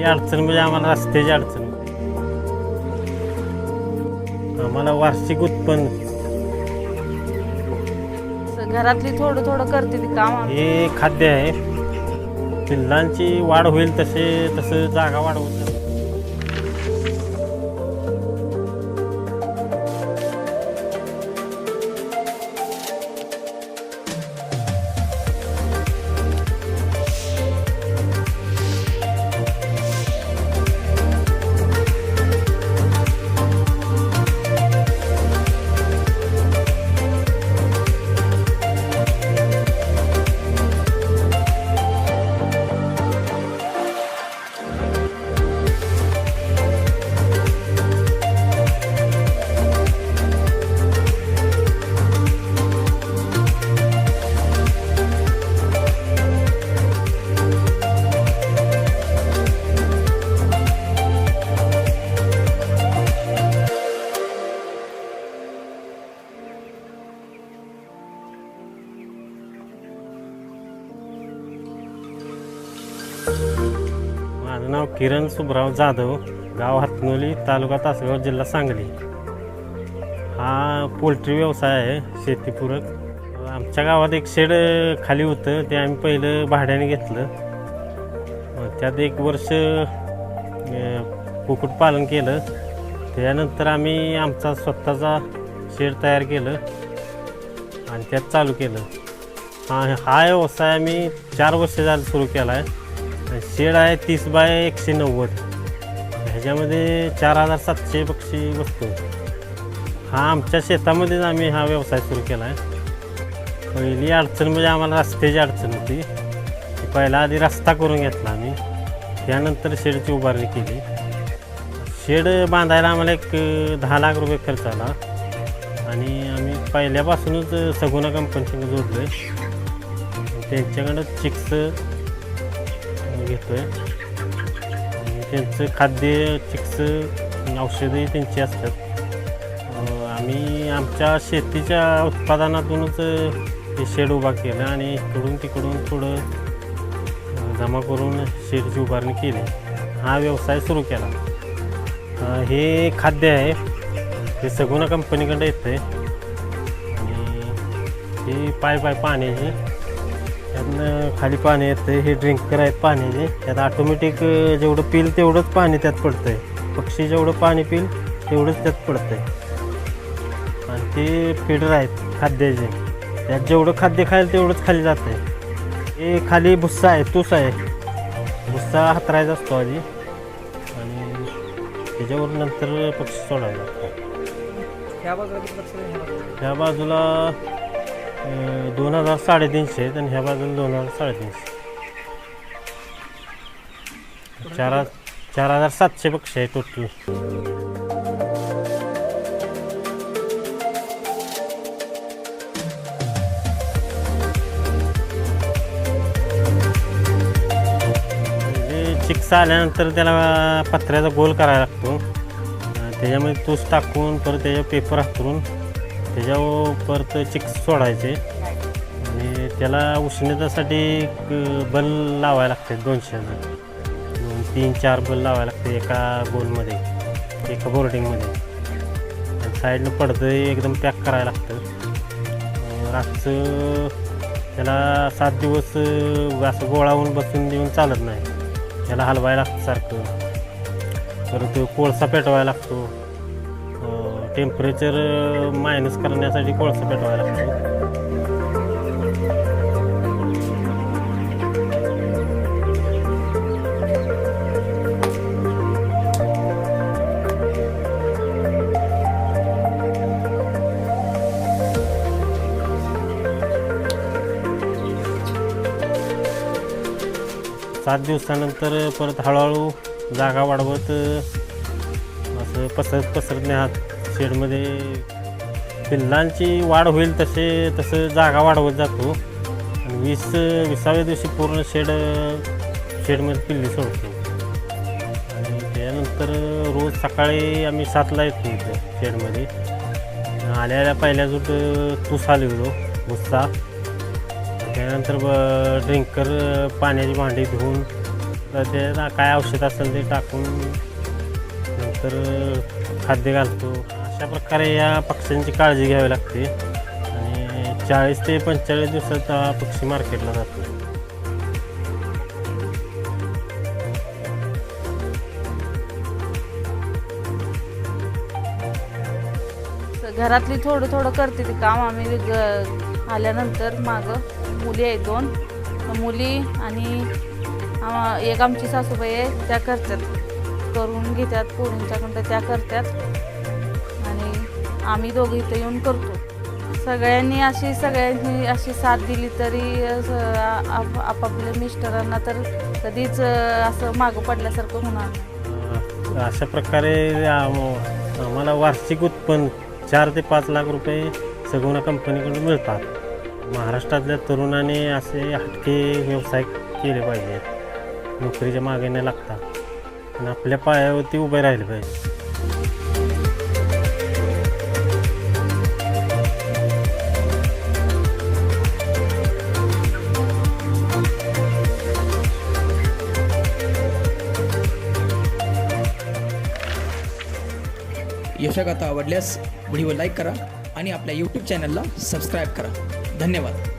अडचण म्हणजे आम्हाला रस्त्याची अडचण होती. आम्हाला वार्षिक उत्पन्न घरातली थोडं थोडं करते ती काम. हे खाद्य आहे. पिल्लांची वाढ होईल तसं जागा वाढवत माझं नाव किरण सुब्राव जाधव, गाव हातनोली, तालुका तासगाव, जिल्हा सांगली. हा पोल्ट्री व्यवसाय आहे, शेतीपूरक. आमच्या गावात एक शेड खाली होतं, ते आम्ही पहिलं भाड्याने घेतलं. त्यात 1 वर्ष कुक्कुटपालन केलं. त्यानंतर आम्ही आमचा स्वतःचा शेड तयार केलं आणि त्यात चालू केलं. हा व्यवसाय आम्ही 4 वर्ष झालं सुरू केला आहे. शेड आहे 30 बाय 190. ह्याच्यामध्ये 4700 पक्षी बसतो. हा आमच्या शेतामध्येच आम्ही हा व्यवसाय सुरू केला आहे. पहिली अडचण म्हणजे आम्हाला रस्त्याची अडचण होती. पहिला आधी रस्ता करून घेतला आम्ही, त्यानंतर शेडची उभारणी केली. शेड बांधायला आम्हाला एक 10 लाख रुपये खर्च आला आणि आम्ही पहिल्यापासूनच सगुना कंपनीशी जोडलो आहे. त्यांच्याकडं चिक्स घेतो आहे. त्यांचं खाद्य, चिक्स, औषधंही त्यांची असतात. आम्ही आमच्या शेतीच्या उत्पादनातूनच हे शेड उभा केलं आणि इकडून तिकडून थोडं जमा करून शेडची उभारणी केली. हा व्यवसाय सुरू केला. हे खाद्य आहे, हे सगुना कंपनीकडे येतं आहे आणि हे पाईप आहे पाण्याची. त्यातनं खाली पाणी येतं. हे ड्रिंकर आहेत पाण्याचे. त्यात ऑटोमॅटिक जेवढं पिल तेवढंच पाणी त्यात पडतं आहे. पक्षी जेवढं पाणी पिल तेवढंच त्यात पडतं आहे. आणि ते फिडर आहेत खाद्याचे. त्यात जेवढं खाद्य खाईल तेवढंच खाली जातं आहे. हे खाली भुस्सा आहे, तूस आहे. भुस्सा हातरायचा असतो आधी आणि त्याच्यावर नंतर पक्षी सोडायला लागतात. ह्या बाजूला 2000 350 आहेत आणि ह्या बाजूला 2000 350. 4700 पक्षी आहे टोटल. चिक्स आल्यानंतर त्याला पत्र्याचा गोल करायला लागतो. त्याच्यामध्ये तूस टाकून परत त्याच्यावर पेपर हातरून त्याच्यावर परत चिक्स सोडायचे आणि त्याला उष्णतेसाठी बल लावायला लागते. 200 3-4 बल लावायला लागते एका गोलमध्ये, एका बोर्डिंगमध्ये. आणि साईडनं पडदं एकदम पॅक करायला लागतं. रातचं त्याला 7 दिवस असं गोळावून बसून देऊन चालत नाही. त्याला हलवायला लागतं सारखं. परत कोळसा पेटवायला लागतो. टेम्परेचर मायनस करण्यासाठी कोळसा पेटवायला लागतो. 7 दिवसानंतर परत हळूहळू जागा वाढवत असं पसरत नेहात शेडमध्ये पिल्लांची वाढ होईल तसं जागा वाढवत जातो. आणि 20व्या दिवशी पूर्ण शेडमध्ये पिल्ली सोडतो. आणि त्यानंतर रोज सकाळी आम्ही 7ला येतो इथं शेडमध्ये. आल्याला पहिल्या जुट तूस हलवलो भुस्सा. त्यानंतर ड्रिंकर पाण्याची भांडी धुवून तर ते काय औषध असेल ते टाकून नंतर खाद्य घालतो. अशा प्रकारे या पक्ष्यांची काळजी घ्यावी लागते आणि 40 ते 45 दिवसात हा पक्षी मार्केटला जातो. घरातली थोडं थोडं करते ते काम आम्ही आल्यानंतर. मागं मुली आहेत 2 मुली आणि एक आमची सासूबाई आहे, त्या करतात, करून घेतात पोरींच्याकडं, त्या करतात आणि आम्ही दोघं इथं येऊन करतो. सगळ्यांनी अशी साथ दिली तरी आपापल्या मिस्टरांना तर कधीच असं मागं पडल्यासारखं होणार नाही. अशा प्रकारे आम्हाला वार्षिक उत्पन्न 4 ते 5 लाख रुपये सगुना कंपनीकडून मिळतात. महाराष्ट्रातल्या तरुणांनी असे हटके व्यवसाय केले पाहिजेत, नोकरीच्या मागे न लागता आणि आपल्या पायावरती उभे राहिले पाहिजे. यशोगाथा आवडल्यास व्हिडिओ लाईक करा आणि आपल्या यूट्यूब चॅनलला सबस्क्राईब करा. धन्यवाद.